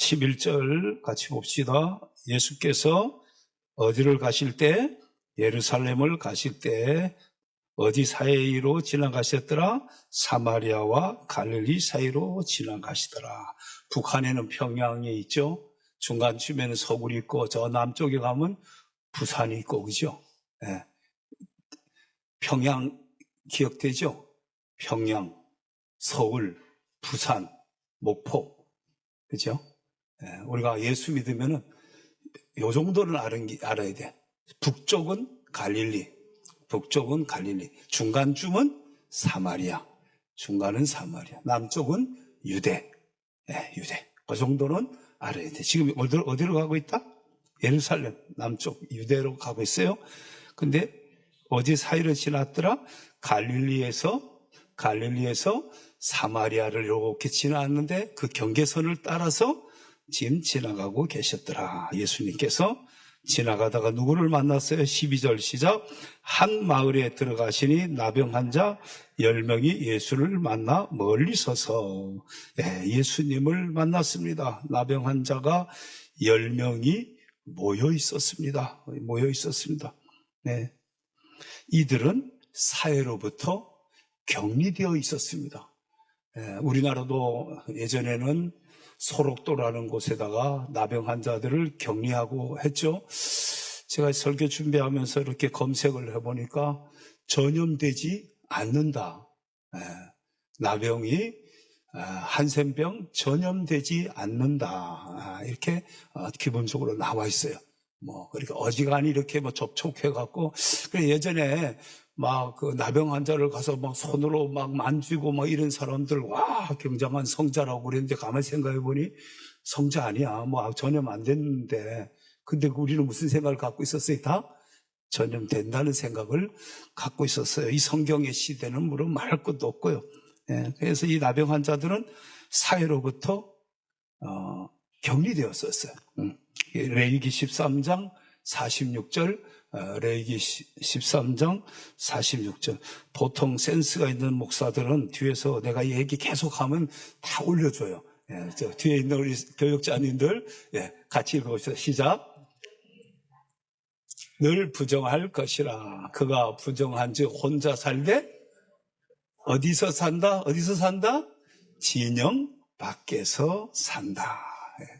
11절 같이 봅시다. 예수께서 어디를 가실 때, 예루살렘을 가실 때 어디 사이로 지나가셨더라? 사마리아와 갈릴리 사이로 지나가시더라. 북한에는 평양이 있죠. 중간쯤에는 서울이 있고 저 남쪽에 가면 부산이 있고, 그죠? 예. 평양 기억되죠? 평양, 서울, 부산, 목포, 그죠? 예. 우리가 예수 믿으면은 요 정도는 알아야 돼. 북쪽은 갈릴리, 중간쯤은 사마리아, 중간은 사마리아, 남쪽은 유대, 유대. 그 정도는 알아야 돼. 지금 어디로 가고 있다? 예루살렘, 남쪽 유대로 가고 있어요. 근데 어디 사이를 지났더라? 갈릴리에서 사마리아를 이렇게 지나왔는데 그 경계선을 따라서 지금 지나가고 계셨더라. 예수님께서 지나가다가 누구를 만났어요? 12절 시작. 한 마을에 들어가시니 나병 환자 10명이 예수를 만나 멀리 서서 예수님을 만났습니다. 나병 환자가 10명이 모여 있었습니다. 네. 이들은 사회로부터 격리되어 있었습니다. 우리나라도 예전에는 소록도라는 곳에다가 나병 환자들을 격리하고 했죠. 제가 설교 준비하면서 이렇게 검색을 해보니까 전염되지 않는다. 나병이 한센병 전염되지 않는다. 이렇게 기본적으로 나와 있어요. 그러니까 어지간히 이렇게 접촉해갖고, 예전에 그 나병 환자를 가서 손으로 만지고 이런 사람들, 와, 굉장한 성자라고 그랬는데 가만히 생각해보니 성자 아니야. 전염 안 됐는데. 근데 우리는 무슨 생각을 갖고 있었어요? 다 전염된다는 생각을 갖고 있었어요. 이 성경의 시대는 물론 말할 것도 없고요. 그래서 이 나병 환자들은 사회로부터 격리되었었어요. 레위기 13장 46절, 레위기 13장 46절. 보통 센스가 있는 목사들은 뒤에서 내가 얘기 계속하면 다 올려줘요. 저 뒤에 있는 우리 교육자님들 같이 읽어보시죠. 시작. 늘 부정할 것이라. 그가 부정한즉 혼자 살되 어디서 산다? 진영 밖에서 산다.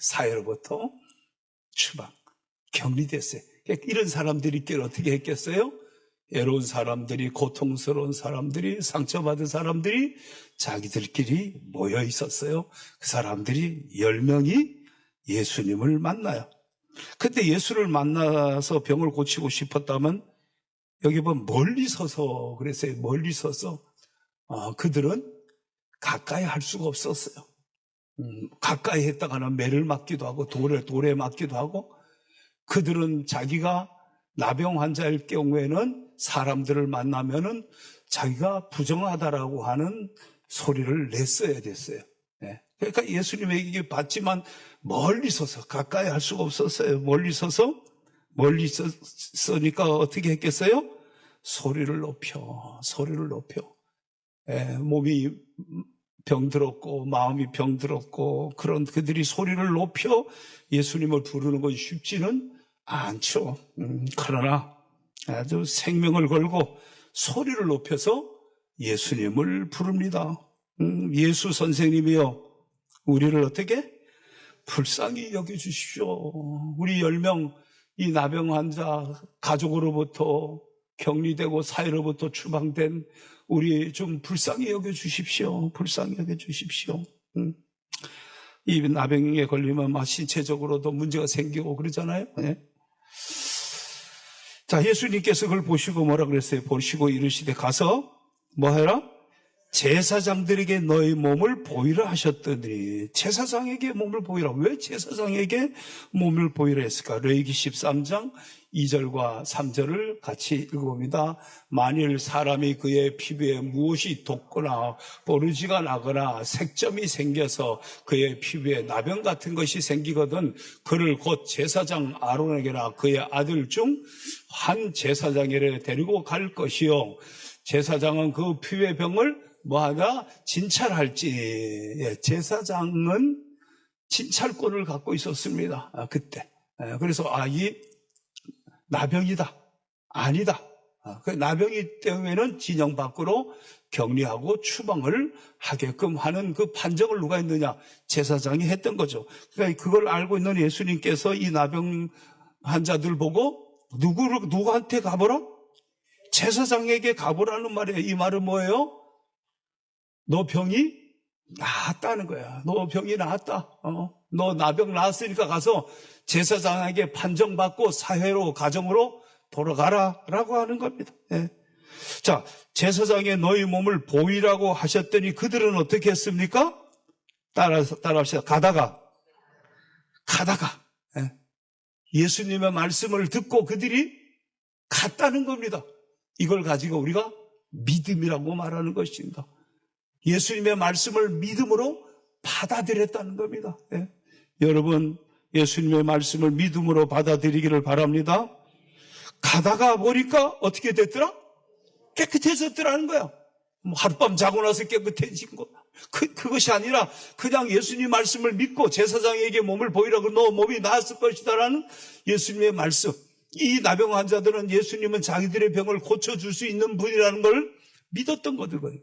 사회로부터 추방, 격리됐어요. 이런 사람들끼리 어떻게 했겠어요? 외로운 사람들이, 고통스러운 사람들이, 상처받은 사람들이 자기들끼리 모여 있었어요. 그 사람들이 10명이 예수님을 만나요. 근데 예수를 만나서 병을 고치고 싶었다면 여기 보면 멀리 서서 그랬어요. 멀리 서서. 그들은 가까이 할 수가 없었어요. 가까이 했다가는 매를 맞기도 하고 돌에 맞기도 하고, 그들은 자기가 나병 환자일 경우에는 사람들을 만나면은 자기가 부정하다라고 하는 소리를 냈어야 됐어요. 그러니까 예수님에게 받지만 멀리 서서 가까이 할 수가 없었어요. 멀리 서니까 어떻게 했겠어요? 소리를 높여. 몸이 병들었고 마음이 병들었고 그런 그들이 소리를 높여 예수님을 부르는 것이 쉽지는 않죠. 그러나 아주 생명을 걸고 소리를 높여서 예수님을 부릅니다. 예수 선생님이여, 우리를 어떻게? 불쌍히 여겨주십시오. 우리 10명 이 나병 환자 가족으로부터 격리되고 사회로부터 추방된 우리 좀 불쌍히 여겨주십시오. 이 나병에 걸리면 신체적으로도 문제가 생기고 그러잖아요. 자, 예수님께서 그걸 보시고 뭐라 그랬어요? 보시고 이르시되 가서 뭐 해라? 제사장들에게 너희 몸을 보이라 하셨더니, 제사장에게 몸을 보이라. 왜 제사장에게 몸을 보이라 했을까? 레위기 13장 2절과 3절을 같이 읽어봅니다. 만일 사람이 그의 피부에 무엇이 돋거나 보르지가 나거나 색점이 생겨서 그의 피부에 나병 같은 것이 생기거든 그를 곧 제사장 아론에게나 그의 아들 중 한 제사장에게 데리고 갈 것이요, 제사장은 그 피부의 병을 뭐하다? 진찰할지. 제사장은 진찰권을 갖고 있었습니다. 그때. 그래서 이 나병이다. 아니다. 그 나병이 때문에는 진영 밖으로 격리하고 추방을 하게끔 하는 그 판정을 누가 했느냐? 제사장이 했던 거죠. 그러니까 그걸 알고 있는 예수님께서 이 나병 환자들 보고 누구한테 가보라? 제사장에게 가보라는 말이에요. 이 말은 뭐예요? 너 병이 나았다는 거야. 너 병이 나았다. 너 나병 나았으니까 가서 제사장에게 판정받고 사회로 가정으로 돌아가라 라고 하는 겁니다. 예. 자, 제사장에 너희 몸을 보이라고 하셨더니 그들은 어떻게 했습니까? 따라합시다. 가다가 예. 예수님의 말씀을 듣고 그들이 갔다는 겁니다. 이걸 가지고 우리가 믿음이라고 말하는 것입니다. 예수님의 말씀을 믿음으로 받아들였다는 겁니다. 예. 여러분, 예수님의 말씀을 믿음으로 받아들이기를 바랍니다. 가다가 보니까 어떻게 됐더라? 깨끗해졌더라는 거야. 하룻밤 자고 나서 깨끗해진 거. 그것이 아니라 그냥 예수님 말씀을 믿고 제사장에게 몸을 보이라고 너 몸이 나았을 것이다라는 예수님의 말씀. 이 나병 환자들은 예수님은 자기들의 병을 고쳐줄 수 있는 분이라는 걸 믿었던 거거든요.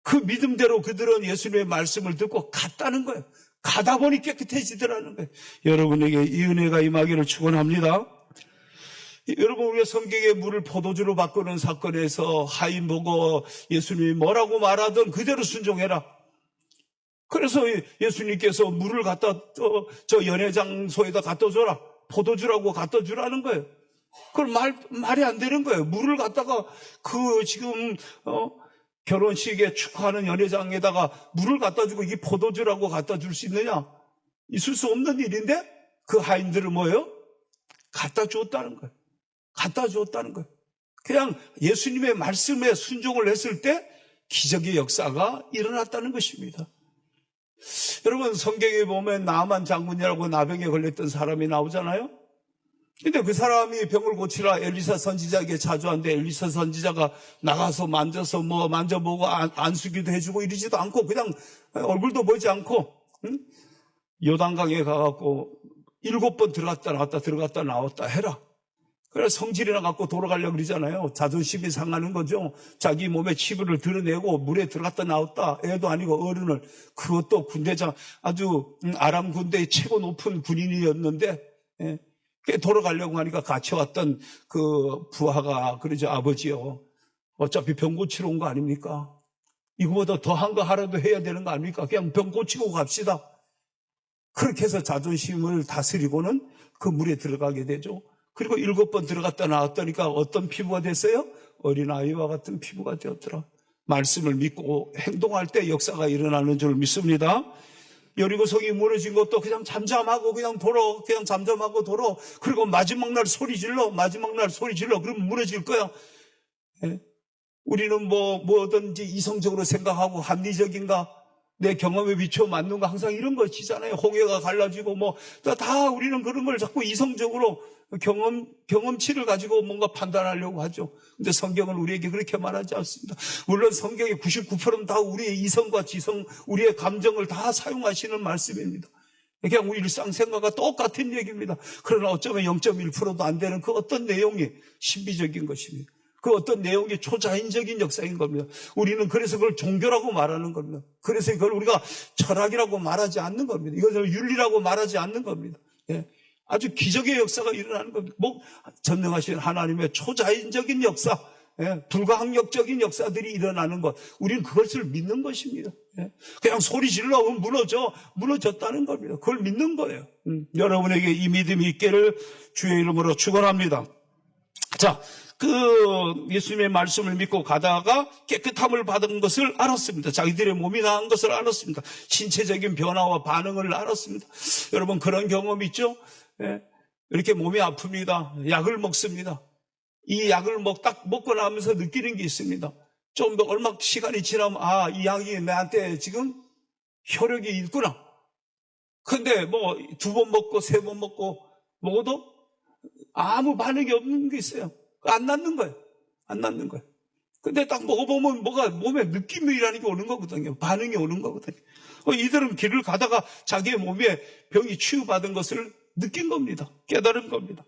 그 믿음대로 그들은 예수님의 말씀을 듣고 갔다는 거예요. 가다 보니 깨끗해지더라는 거예요. 여러분에게 이 은혜가 임하기를 축원합니다. 여러분, 우리가 성경의 물을 포도주로 바꾸는 사건에서 하인 보고 예수님이 뭐라고 말하든 그대로 순종해라. 그래서 예수님께서 물을 갖다 저 연회장소에다 갖다 줘라. 포도주라고 갖다 주라는 거예요. 그걸 말이 안 되는 거예요. 물을 갖다가 지금 결혼식에 축하하는 연회장에다가 물을 갖다 주고 이게 포도주라고 갖다 줄 수 있느냐? 있을 수 없는 일인데 그 하인들은 뭐예요? 갖다 주었다는 거예요. 갖다 주었다는 거예요. 그냥 예수님의 말씀에 순종을 했을 때 기적의 역사가 일어났다는 것입니다. 여러분, 성경에 보면 나만 장군이라고 나병에 걸렸던 사람이 나오잖아요. 근데 그 사람이 병을 고치라 엘리사 선지자에게 자주 한데 엘리사 선지자가 나가서 만져서 만져보고 안수기도 해주고 이러지도 않고 그냥 얼굴도 보지 않고 요단강에 가갖고 7번 들어갔다 나왔다 해라. 그래서 성질이나 갖고 돌아가려고 그러잖아요. 자존심이 상하는 거죠. 자기 몸에 치부를 드러내고 물에 들어갔다 나왔다. 애도 아니고 어른을. 그것도 군대장 아주 아람 군대의 최고 높은 군인이었는데 돌아가려고 하니까 같이 왔던 그 부하가 그러죠. 아버지요. 어차피 병 고치러 온 거 아닙니까? 이거보다 더한 거 하라도 해야 되는 거 아닙니까? 그냥 병 고치고 갑시다. 그렇게 해서 자존심을 다스리고는 그 물에 들어가게 되죠. 그리고 7번 들어갔다 나왔다니까 어떤 피부가 됐어요? 어린아이와 같은 피부가 되었더라. 말씀을 믿고 행동할 때 역사가 일어나는 줄 믿습니다. 여리고성이 무너진 것도 그냥 잠잠하고 그리고 마지막 날 소리 질러 그러면 무너질 거야. 예? 우리는 뭐든지 이성적으로 생각하고 합리적인가? 내 경험에 비추어 맞는 거 항상 이런 것이잖아요. 홍해가 갈라지고 다 우리는 그런 걸 자꾸 이성적으로 경험치를 가지고 뭔가 판단하려고 하죠. 근데 성경은 우리에게 그렇게 말하지 않습니다. 물론 성경의 99%는 다 우리의 이성과 지성, 우리의 감정을 다 사용하시는 말씀입니다. 그냥 우리 일상생활과 똑같은 얘기입니다. 그러나 어쩌면 0.1%도 안 되는 그 어떤 내용이 신비적인 것입니다. 그 어떤 내용이 초자연적인 역사인 겁니다. 우리는 그래서 그걸 종교라고 말하는 겁니다. 그래서 그걸 우리가 철학이라고 말하지 않는 겁니다. 이것을 윤리라고 말하지 않는 겁니다. 예. 아주 기적의 역사가 일어나는 겁니다. 전능하신 하나님의 초자연적인 역사, 불가항력적인 역사들이 일어나는 것, 우리는 그것을 믿는 것입니다. 그냥 소리 질러 무너졌다는 겁니다. 그걸 믿는 거예요. 여러분에게 이 믿음이 있기를 주의 이름으로 축원합니다. 자, 예수님의 말씀을 믿고 가다가 깨끗함을 받은 것을 알았습니다. 자기들의 몸이 나은 것을 알았습니다. 신체적인 변화와 반응을 알았습니다. 여러분, 그런 경험 있죠? 이렇게 몸이 아픕니다. 약을 먹습니다. 이 약을 딱 먹고 나면서 느끼는 게 있습니다. 좀 더 얼마 시간이 지나면 이 약이 나한테 지금 효력이 있구나. 근데 2번 먹고 3번 먹어도 아무 반응이 없는 게 있어요. 안 낫는 거예요. 근데 딱 먹어보면 몸에 느낌이라는 게 오는 거거든요. 반응이 오는 거거든요. 이들은 길을 가다가 자기의 몸에 병이 치유받은 것을 느낀 겁니다. 깨달은 겁니다.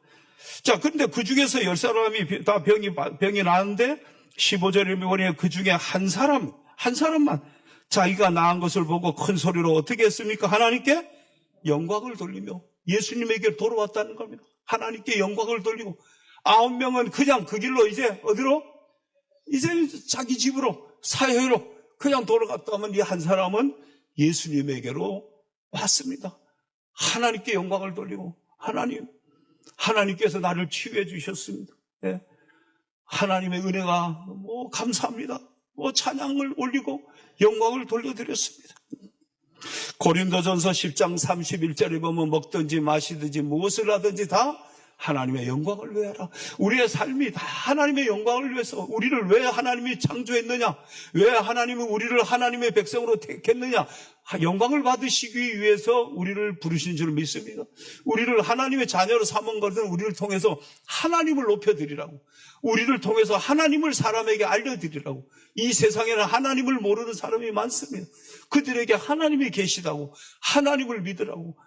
자, 그런데 그 중에서 10사람이 다 병이 나는데 15절에 보니 그 중에 한 사람만 자기가 나은 것을 보고 큰 소리로 어떻게 했습니까? 하나님께 영광을 돌리며 예수님에게 돌아왔다는 겁니다. 하나님께 영광을 돌리고 9명은 그냥 그 길로 이제 어디로? 이제 자기 집으로 사회로 그냥 돌아갔다 하면 이 한 사람은 예수님에게로 왔습니다. 하나님께 영광을 돌리고 하나님께서 나를 치유해 주셨습니다. 네. 하나님의 은혜가 감사합니다. 찬양을 올리고 영광을 돌려드렸습니다. 고린도전서 10장 31절에 보면 먹든지 마시든지 무엇을 하든지 다 하나님의 영광을 위하라. 우리의 삶이 다 하나님의 영광을 위해서. 우리를 왜 하나님이 창조했느냐? 왜 하나님은 우리를 하나님의 백성으로 택했느냐? 영광을 받으시기 위해서 우리를 부르신 줄 믿습니다. 우리를 하나님의 자녀로 삼은 것은 우리를 통해서 하나님을 높여드리라고, 우리를 통해서 하나님을 사람에게 알려드리라고. 이 세상에는 하나님을 모르는 사람이 많습니다. 그들에게 하나님이 계시다고, 하나님을 믿으라고,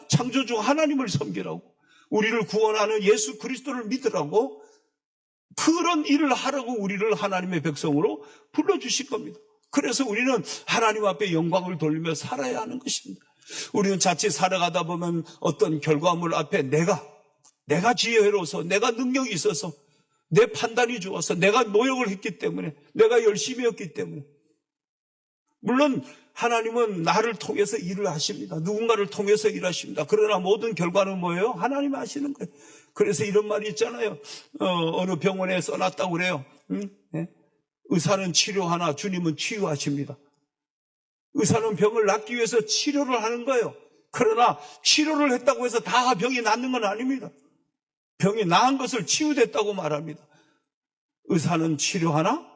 창조주 하나님을 섬기라고, 우리를 구원하는 예수 그리스도를 믿으라고, 그런 일을 하라고 우리를 하나님의 백성으로 불러주신 겁니다. 그래서 우리는 하나님 앞에 영광을 돌리며 살아야 하는 것입니다. 우리는 자칫 살아가다 보면 어떤 결과물 앞에 내가 지혜로워서, 내가 능력이 있어서, 내 판단이 좋아서, 내가 노력을 했기 때문에, 내가 열심히 했기 때문에. 물론 하나님은 나를 통해서 일을 하십니다. 누군가를 통해서 일하십니다. 그러나 모든 결과는 뭐예요? 하나님이 하시는 거예요. 그래서 이런 말이 있잖아요. 어느 병원에 써놨다고 그래요. 네? 의사는 치료하나 주님은 치유하십니다. 의사는 병을 낫기 위해서 치료를 하는 거예요. 그러나 치료를 했다고 해서 다 병이 낫는 건 아닙니다. 병이 나은 것을 치유됐다고 말합니다. 의사는 치료하나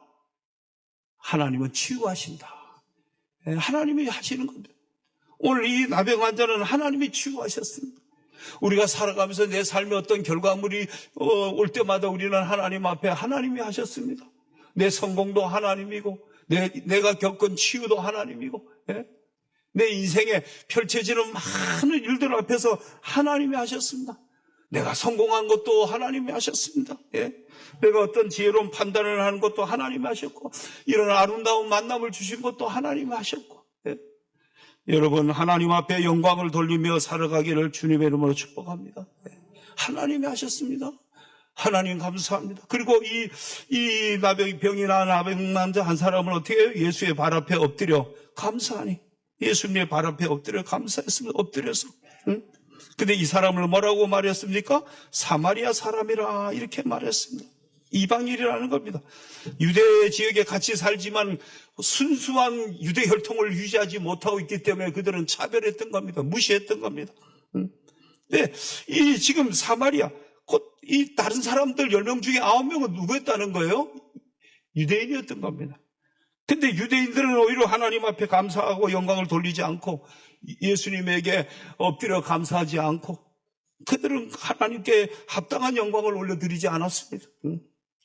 하나님은 치유하신다. 하나님이 하시는 겁니다. 오늘 이 나병 환자는 하나님이 치유하셨습니다. 우리가 살아가면서 내 삶에 어떤 결과물이 올 때마다 우리는 하나님 앞에 하나님이 하셨습니다. 내 성공도 하나님이고, 내가 겪은 치유도 하나님이고, 내 인생에 펼쳐지는 많은 일들 앞에서 하나님이 하셨습니다. 내가 성공한 것도 하나님이 하셨습니다. 내가 어떤 지혜로운 판단을 하는 것도 하나님이 하셨고, 이런 아름다운 만남을 주신 것도 하나님이 하셨고, 여러분 하나님 앞에 영광을 돌리며 살아가기를 주님의 이름으로 축복합니다. 하나님이 하셨습니다. 하나님 감사합니다. 그리고 이 병이 난 나병 환자 한 사람을 어떻게 해요? 예수의 발 앞에 엎드려 감사하니, 예수님의 발 앞에 엎드려 감사했습니다. 엎드려서. 근데 이 사람을 뭐라고 말했습니까? 사마리아 사람이라 이렇게 말했습니다. 이방인이라는 겁니다. 유대 지역에 같이 살지만 순수한 유대 혈통을 유지하지 못하고 있기 때문에 그들은 차별했던 겁니다. 무시했던 겁니다. 네, 이 지금 사마리아, 곧 이 다른 사람들 10명 중에 9명은 누구였다는 거예요? 유대인이었던 겁니다. 근데 유대인들은 오히려 하나님 앞에 감사하고 영광을 돌리지 않고 예수님에게 엎드려 감사하지 않고 그들은 하나님께 합당한 영광을 올려드리지 않았습니다.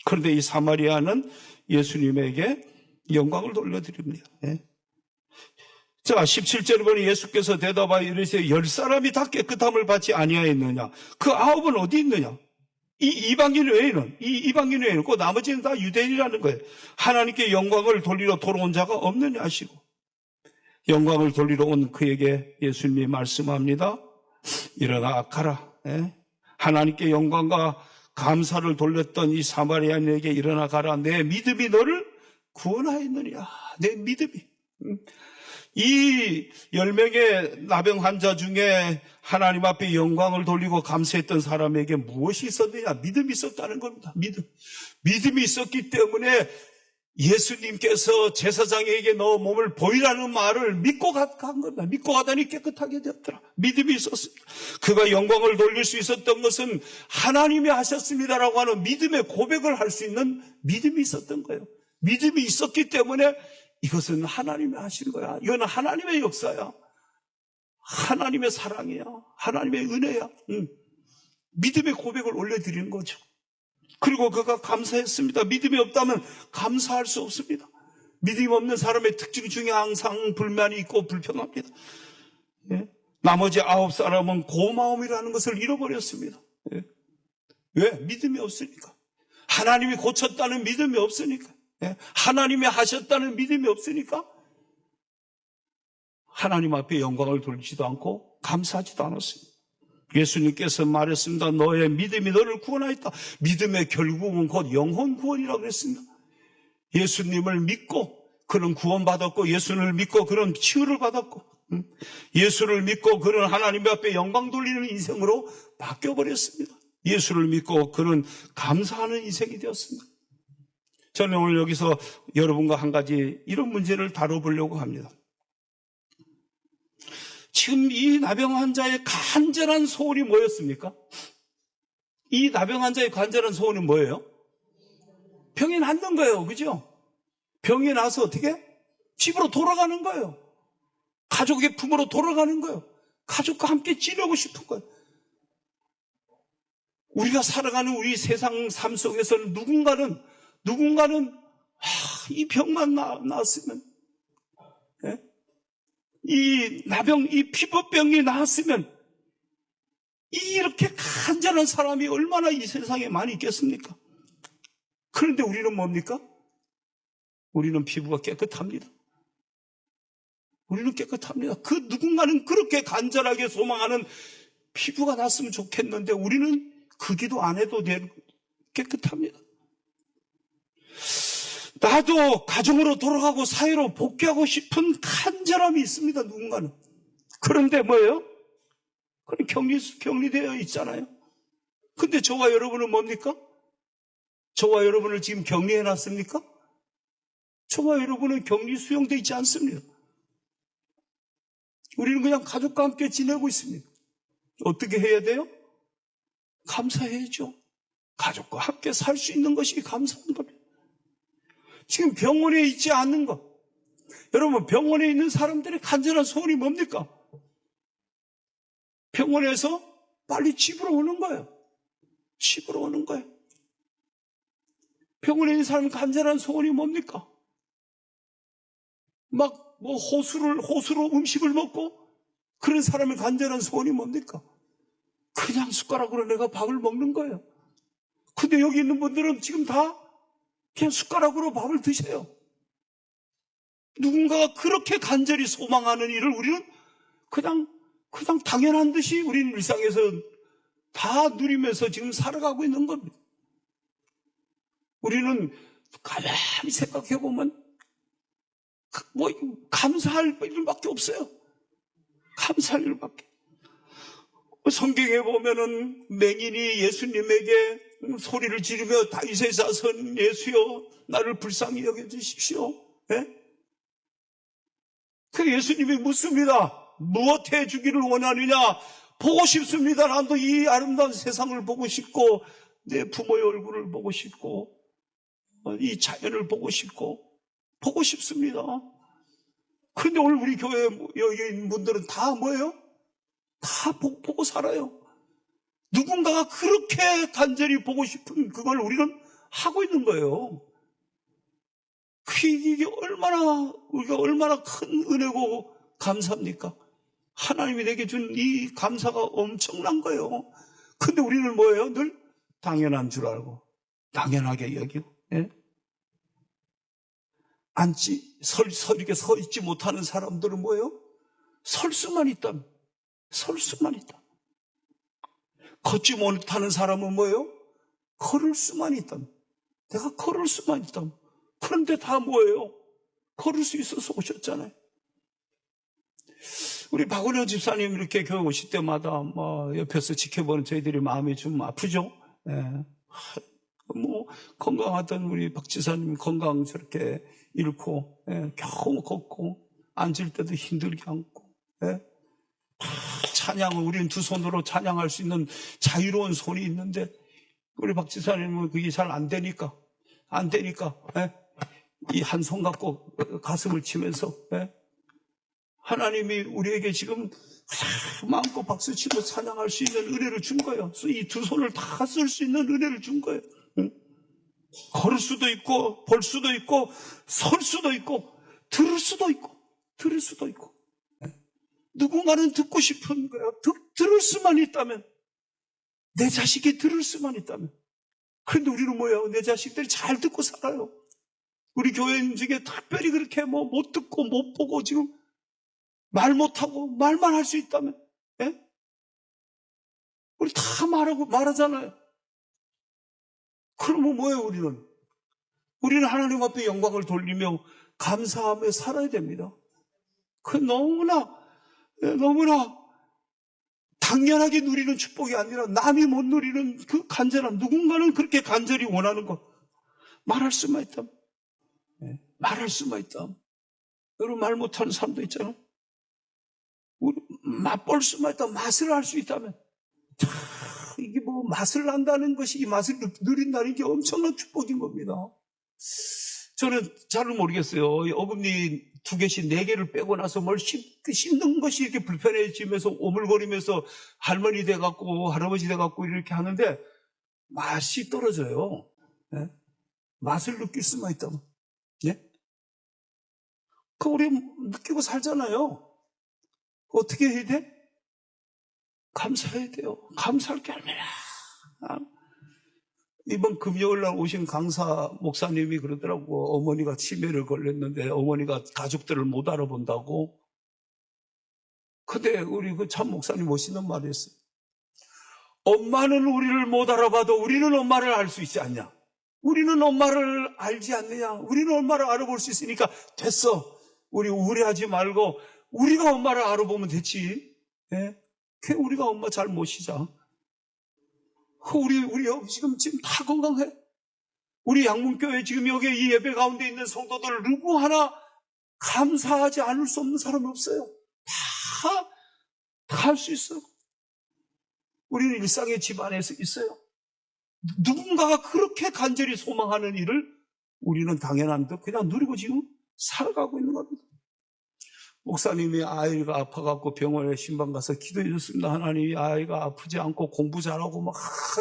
그런데 이 사마리아는 예수님에게 영광을 돌려드립니다. 자, 17절에 보니 예수께서 대답하여 이르시되 10사람이 다 깨끗함을 받지 아니하였느냐? 그 9은 어디 있느냐? 이 이방인 외에는 그 나머지는 다 유대인이라는 거예요. 하나님께 영광을 돌리러 돌아온 자가 없느냐 하시고, 영광을 돌리러 온 그에게 예수님이 말씀합니다. 일어나 가라. 하나님께 영광과 감사를 돌렸던 이 사마리아인에게 일어나 가라. 내 믿음이 너를 구원하였느냐. 내 믿음이. 이 10명의 나병 환자 중에 하나님 앞에 영광을 돌리고 감사했던 사람에게 무엇이 있었느냐? 믿음이 있었다는 겁니다. 믿음이 있었기 때문에 예수님께서 제사장에게 너 몸을 보이라는 말을 믿고 간 겁니다. 믿고 가다니 깨끗하게 되었더라. 믿음이 있었습니다. 그가 영광을 돌릴 수 있었던 것은 하나님이 하셨습니다라고 하는 믿음의 고백을 할 수 있는 믿음이 있었던 거예요. 믿음이 있었기 때문에 이것은 하나님이 하신 거야. 이건 하나님의 역사야. 하나님의 사랑이야. 하나님의 은혜야. 믿음의 고백을 올려드리는 거죠. 그리고 그가 감사했습니다. 믿음이 없다면 감사할 수 없습니다. 믿음 없는 사람의 특징 중에 항상 불만이 있고 불평합니다. 예? 나머지 9사람은 고마움이라는 것을 잃어버렸습니다. 예? 왜? 믿음이 없으니까. 하나님이 고쳤다는 믿음이 없으니까. 예? 하나님이 하셨다는 믿음이 없으니까 하나님 앞에 영광을 돌리지도 않고 감사하지도 않았습니다. 예수님께서 말했습니다. 너의 믿음이 너를 구원하였다. 믿음의 결국은 곧 영혼 구원이라고 했습니다. 예수님을 믿고 그는 구원받았고, 예수를 믿고 그는 치유를 받았고, 예수를 믿고 그는 하나님 앞에 영광 돌리는 인생으로 바뀌어버렸습니다. 예수를 믿고 그는 감사하는 인생이 되었습니다. 저는 오늘 여기서 여러분과 한 가지 이런 문제를 다뤄보려고 합니다. 지금 이 나병 환자의 간절한 소원이 뭐였습니까? 이 나병 환자의 간절한 소원이 뭐예요? 병이 낫는 거예요. 그죠? 병이 나서 어떻게? 집으로 돌아가는 거예요. 가족의 품으로 돌아가는 거예요. 가족과 함께 지내고 싶은 거예요. 우리가 살아가는 우리 세상 삶 속에서는 누군가는 이 병만 나았으면, 예? 이 나병, 이 피부병이 나았으면, 이렇게 간절한 사람이 얼마나 이 세상에 많이 있겠습니까? 그런데 우리는 뭡니까? 우리는 피부가 깨끗합니다. 우리는 깨끗합니다. 그 누군가는 그렇게 간절하게 소망하는 피부가 났으면 좋겠는데 우리는 그 기도 안 해도 깨끗합니다. 나도 가정으로 돌아가고 사회로 복귀하고 싶은 간절함이 있습니다. 누군가는. 그런데 뭐예요? 그럼 격리되어 있잖아요. 근데 저와 여러분은 뭡니까? 저와 여러분을 지금 격리해 놨습니까? 저와 여러분은 격리 수용되어 있지 않습니다. 우리는 그냥 가족과 함께 지내고 있습니다. 어떻게 해야 돼요? 감사해야죠. 가족과 함께 살 수 있는 것이 감사한 겁니다. 지금 병원에 있지 않는 것. 여러분, 병원에 있는 사람들의 간절한 소원이 뭡니까? 병원에서 빨리 집으로 오는 거예요. 집으로 오는 거예요. 병원에 있는 사람 간절한 소원이 뭡니까? 호수로 음식을 먹고 그런 사람의 간절한 소원이 뭡니까? 그냥 숟가락으로 내가 밥을 먹는 거예요. 근데 여기 있는 분들은 지금 다 그냥 숟가락으로 밥을 드셔요. 누군가가 그렇게 간절히 소망하는 일을 우리는 그냥 당연한 듯이 우리는 일상에서 다 누리면서 지금 살아가고 있는 겁니다. 우리는 가만히 생각해 보면 감사할 일밖에 없어요. 감사할 일밖에. 성경에 보면은 맹인이 예수님에게 소리를 지르며 다윗의 자손 예수여 나를 불쌍히 여겨주십시오. 네? 그 예수님이 묻습니다. 무엇 해주기를 원하느냐? 보고 싶습니다. 나도 이 아름다운 세상을 보고 싶고 내 부모의 얼굴을 보고 싶고 이 자연을 보고 싶습니다. 그런데 오늘 우리 교회 여기 있는 분들은 다 뭐예요? 다 보고 살아요. 누군가가 그렇게 간절히 보고 싶은 그걸 우리는 하고 있는 거예요. 이게 우리가 얼마나 큰 은혜고 감사합니까? 하나님이 내게 준 이 감사가 엄청난 거예요. 근데 우리는 뭐예요? 늘 당연한 줄 알고, 당연하게 여기고, 예? 이렇게 서 있지 못하는 사람들은 뭐예요? 설 수만 있다면. 걷지 못하는 사람은 뭐예요? 걸을 수만 있다면. 내가 걸을 수만 있다면. 그런데 다 뭐예요? 걸을 수 있어서 오셨잖아요. 우리 박은영 집사님 이렇게 교회 오실 때마다 옆에서 지켜보는 저희들이 마음이 좀 아프죠? 예. 건강하던 우리 박 지사님 건강 저렇게 잃고, 예. 겨우 걷고, 앉을 때도 힘들게 앉고, 예. 찬양을 우리는 두 손으로 찬양할 수 있는 자유로운 손이 있는데 우리 박 지사님은 그게 잘 안 되니까 예? 이 한 손 갖고 가슴을 치면서 예? 하나님이 우리에게 지금 마음껏 박수 치고 찬양할 수 있는 은혜를 준 거예요. 이 두 손을 다 쓸 수 있는 은혜를 준 거예요. 응? 걸을 수도 있고, 볼 수도 있고, 설 수도 있고, 들을 수도 있고, 들을 수도 있고. 누군가는 듣고 싶은 거야. 들을 수만 있다면. 내 자식이 들을 수만 있다면. 그런데 우리는 뭐예요? 내 자식들이 잘 듣고 살아요. 우리 교회인 중에 특별히 그렇게 못 듣고 못 보고 지금 말 못하고 말만 할 수 있다면. 예? 우리 다 말하잖아요. 그러면 뭐예요, 우리는? 우리는 하나님 앞에 영광을 돌리며 감사하며 살아야 됩니다. 그 너무나 당연하게 누리는 축복이 아니라 남이 못 누리는 그 간절함, 누군가는 그렇게 간절히 원하는 것. 말할 수만 있다면. 말할 수만 있다면. 여러분 말 못하는 사람도 있잖아요. 맛볼 수만 있다면, 맛을 알 수 있다면. 이게 맛을 난다는 것이, 이 맛을 누린다는 게 엄청난 축복인 겁니다. 저는 잘 모르겠어요. 어금니 2개씩 4개를 빼고 나서 뭘 씹는 것이 이렇게 불편해지면서 오물거리면서 할머니 돼갖고 할아버지 돼갖고 이렇게 하는데 맛이 떨어져요. 네? 맛을 느낄 수만 있다면. 예? 그 우리 느끼고 살잖아요. 어떻게 해야 돼? 감사해야 돼요. 감사할 게 얼마나. 이번 금요일 날 오신 강사 목사님이 그러더라고. 어머니가 치매를 걸렸는데 어머니가 가족들을 못 알아본다고. 근데 우리 그 참 목사님 멋있는 말이었어요. 엄마는 우리를 못 알아봐도 우리는 엄마를 알 수 있지 않냐? 우리는 엄마를 알지 않느냐? 우리는 엄마를 알아볼 수 있으니까 됐어. 우리 우울해하지 말고 우리가 엄마를 알아보면 됐지. 예? 우리가 엄마 잘 모시자. 우리 지금 다 건강해. 우리 양문교회 지금 여기 이 예배 가운데 있는 성도들 누구 하나 감사하지 않을 수 없는 사람이 없어요. 다 할 수 있어요. 우리는 일상의 집안에서 있어요. 누군가가 그렇게 간절히 소망하는 일을 우리는 당연한 듯 그냥 누리고 지금 살아가고 있는 겁니다. 목사님이 아이가 아파갖고 병원에 신방 가서 기도해 줬습니다. 하나님이 아이가 아프지 않고 공부 잘하고 막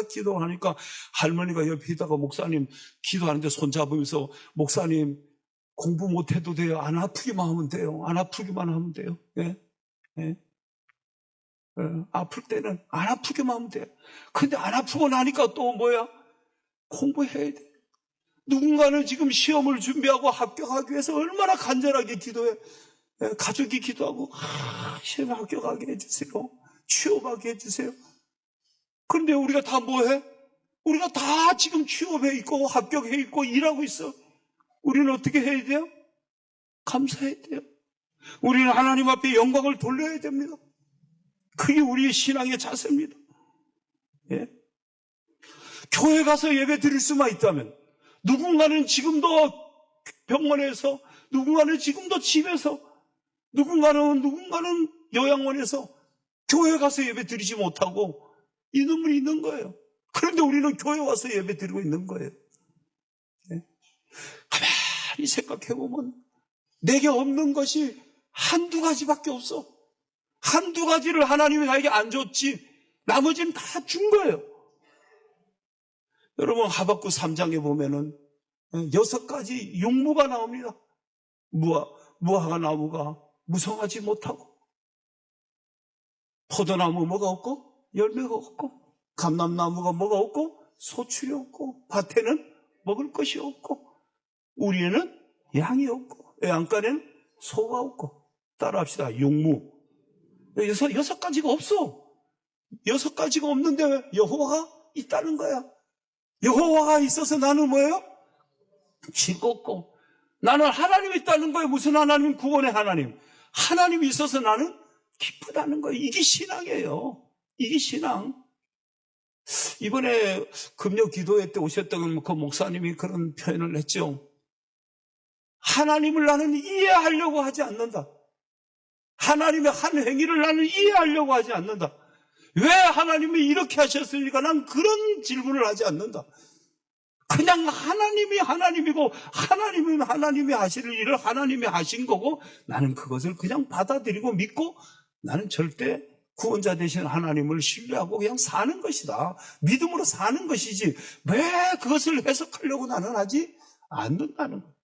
기도하니까 할머니가 옆에 있다가 목사님 기도하는데 손잡으면서 목사님 공부 못해도 돼요. 안 아프기만 하면 돼요. 안 아프기만 하면 돼요. 예? 예? 아플 때는 안 아프기만 하면 돼요. 근데 안 아프고 나니까 또 뭐야? 공부해야 돼. 누군가는 지금 시험을 준비하고 합격하기 위해서 얼마나 간절하게 기도해. 가족이 기도하고 시험에 합격하게 해주세요. 취업하게 해주세요. 그런데 우리가 다 뭐해? 우리가 다 지금 취업해 있고 합격해 있고 일하고 있어. 우리는 어떻게 해야 돼요? 감사해야 돼요. 우리는 하나님 앞에 영광을 돌려야 됩니다. 그게 우리의 신앙의 자세입니다. 예? 교회 가서 예배 드릴 수만 있다면 누군가는 지금도 병원에서 누군가는 지금도 집에서 누군가는 요양원에서 교회 가서 예배 드리지 못하고 이 눈물이 있는 거예요. 그런데 우리는 교회 와서 예배 드리고 있는 거예요. 네? 가만히 생각해보면 내게 없는 것이 한두 가지밖에 없어. 한두 가지를 하나님이 나에게 안 줬지 나머지는 다 준 거예요. 여러분 하박국 3장에 보면은 6가지 용무가 나옵니다. 무화과 나무가 무성하지 못하고 포도나무 뭐가 없고 열매가 없고 감람나무가 뭐가 없고 소출이 없고 밭에는 먹을 것이 없고 우리에는 양이 없고 양간에는 소가 없고 따라합시다. 용무 6가지가 없어. 6가지가 없는데 여호와가 있다는 거야. 여호와가 있어서 나는 뭐예요? 즐겁고 나는 하나님이 있다는 거예요. 무슨 하나님? 구원의 하나님. 하나님이 있어서 나는 기쁘다는 거예요. 이게 신앙이에요. 이게 신앙. 이번에 금요 기도회 때 오셨던 그 목사님이 그런 표현을 했죠. 하나님을 나는 이해하려고 하지 않는다. 하나님의 한 행위를 나는 이해하려고 하지 않는다. 왜 하나님이 이렇게 하셨습니까? 난 그런 질문을 하지 않는다. 그냥 하나님이 하나님이고 하나님은 하나님이 하실 일을 하나님이 하신 거고 나는 그것을 그냥 받아들이고 믿고 나는 절대 구원자 되신 하나님을 신뢰하고 그냥 사는 것이다. 믿음으로 사는 것이지 왜 그것을 해석하려고 나는 하지 않는다는 거예요.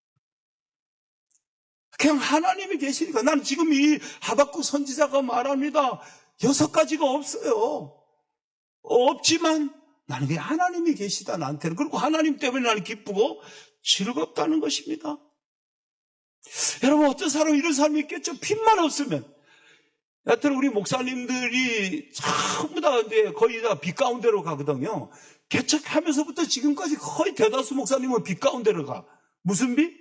그냥 하나님이 계시니까. 나는 지금 이 하박국 선지자가 말합니다. 6가지가 없어요. 없지만 나는 그냥 하나님이 계시다 나한테는. 그리고 하나님 때문에 나는 기쁘고 즐겁다는 것입니다. 여러분, 어떤 사람은 이런 사람이 있겠죠. 빚만 없으면. 여하튼 우리 목사님들이 전부 다 거의 다 빚 가운데로 가거든요. 개척하면서부터 지금까지 거의 대다수 목사님은 빚 가운데로 가. 무슨 빚?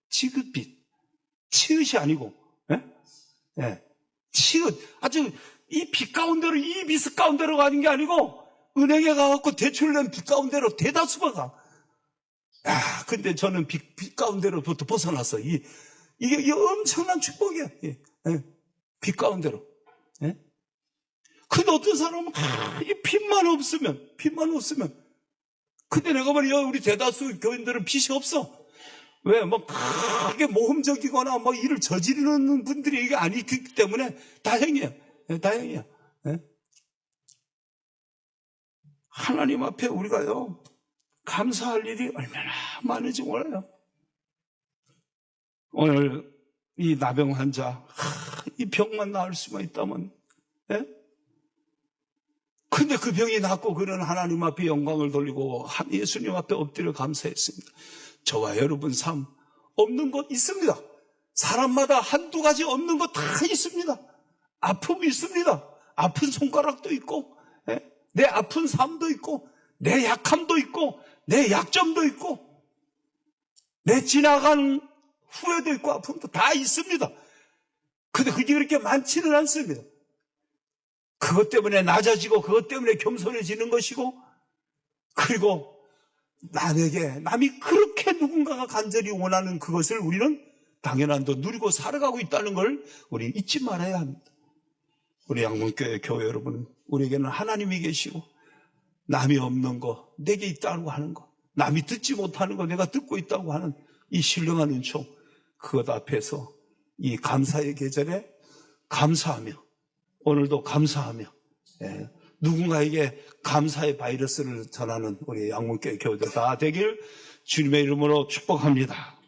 지긋빚. 치읓이 아니고, 치읓. 아주 이 빚 가운데로, 이 빚 가운데로 가는 게 아니고, 은행에 가갖고 대출 낸 빚 가운데로 대다수가 가. 근데 저는 빚 가운데로부터 벗어났어. 이게 엄청난 축복이야. 빚 가운데로. 근데 어떤 사람은, 이 빚만 없으면. 근데 내가 말이야, 우리 대다수 교인들은 빚이 없어. 왜? 크게 모험적이거나 일을 저지르는 분들이 이게 아니기 때문에 다행이야. 하나님 앞에 우리가요, 감사할 일이 얼마나 많은지 몰라요. 오늘 이 나병 환자, 이 병만 나을 수만 있다면, 근데 그 병이 낫고 그는 하나님 앞에 영광을 돌리고 예수님 앞에 엎드려 감사했습니다. 저와 여러분 삶 없는 것 있습니다. 사람마다 한두 가지 없는 것 다 있습니다. 아픔이 있습니다. 아픈 손가락도 있고, 내 아픈 삶도 있고, 내 약함도 있고, 내 약점도 있고, 내 지나간 후회도 있고, 아픔도 다 있습니다. 근데 그게 그렇게 많지는 않습니다. 그것 때문에 낮아지고, 그것 때문에 겸손해지는 것이고, 그리고 남이 그렇게 누군가가 간절히 원하는 그것을 우리는 당연한 더 누리고 살아가고 있다는 걸 우리 잊지 말아야 합니다. 우리 양문교회 교회 여러분, 우리에게는 하나님이 계시고 남이 없는 거 내게 있다고 하는 거, 남이 듣지 못하는 거 내가 듣고 있다고 하는 이 신령한 은총, 그것 앞에서 이 감사의 계절에 감사하며, 오늘도 감사하며, 누군가에게 감사의 바이러스를 전하는 우리 양문교회 교회들 다 되길 주님의 이름으로 축복합니다.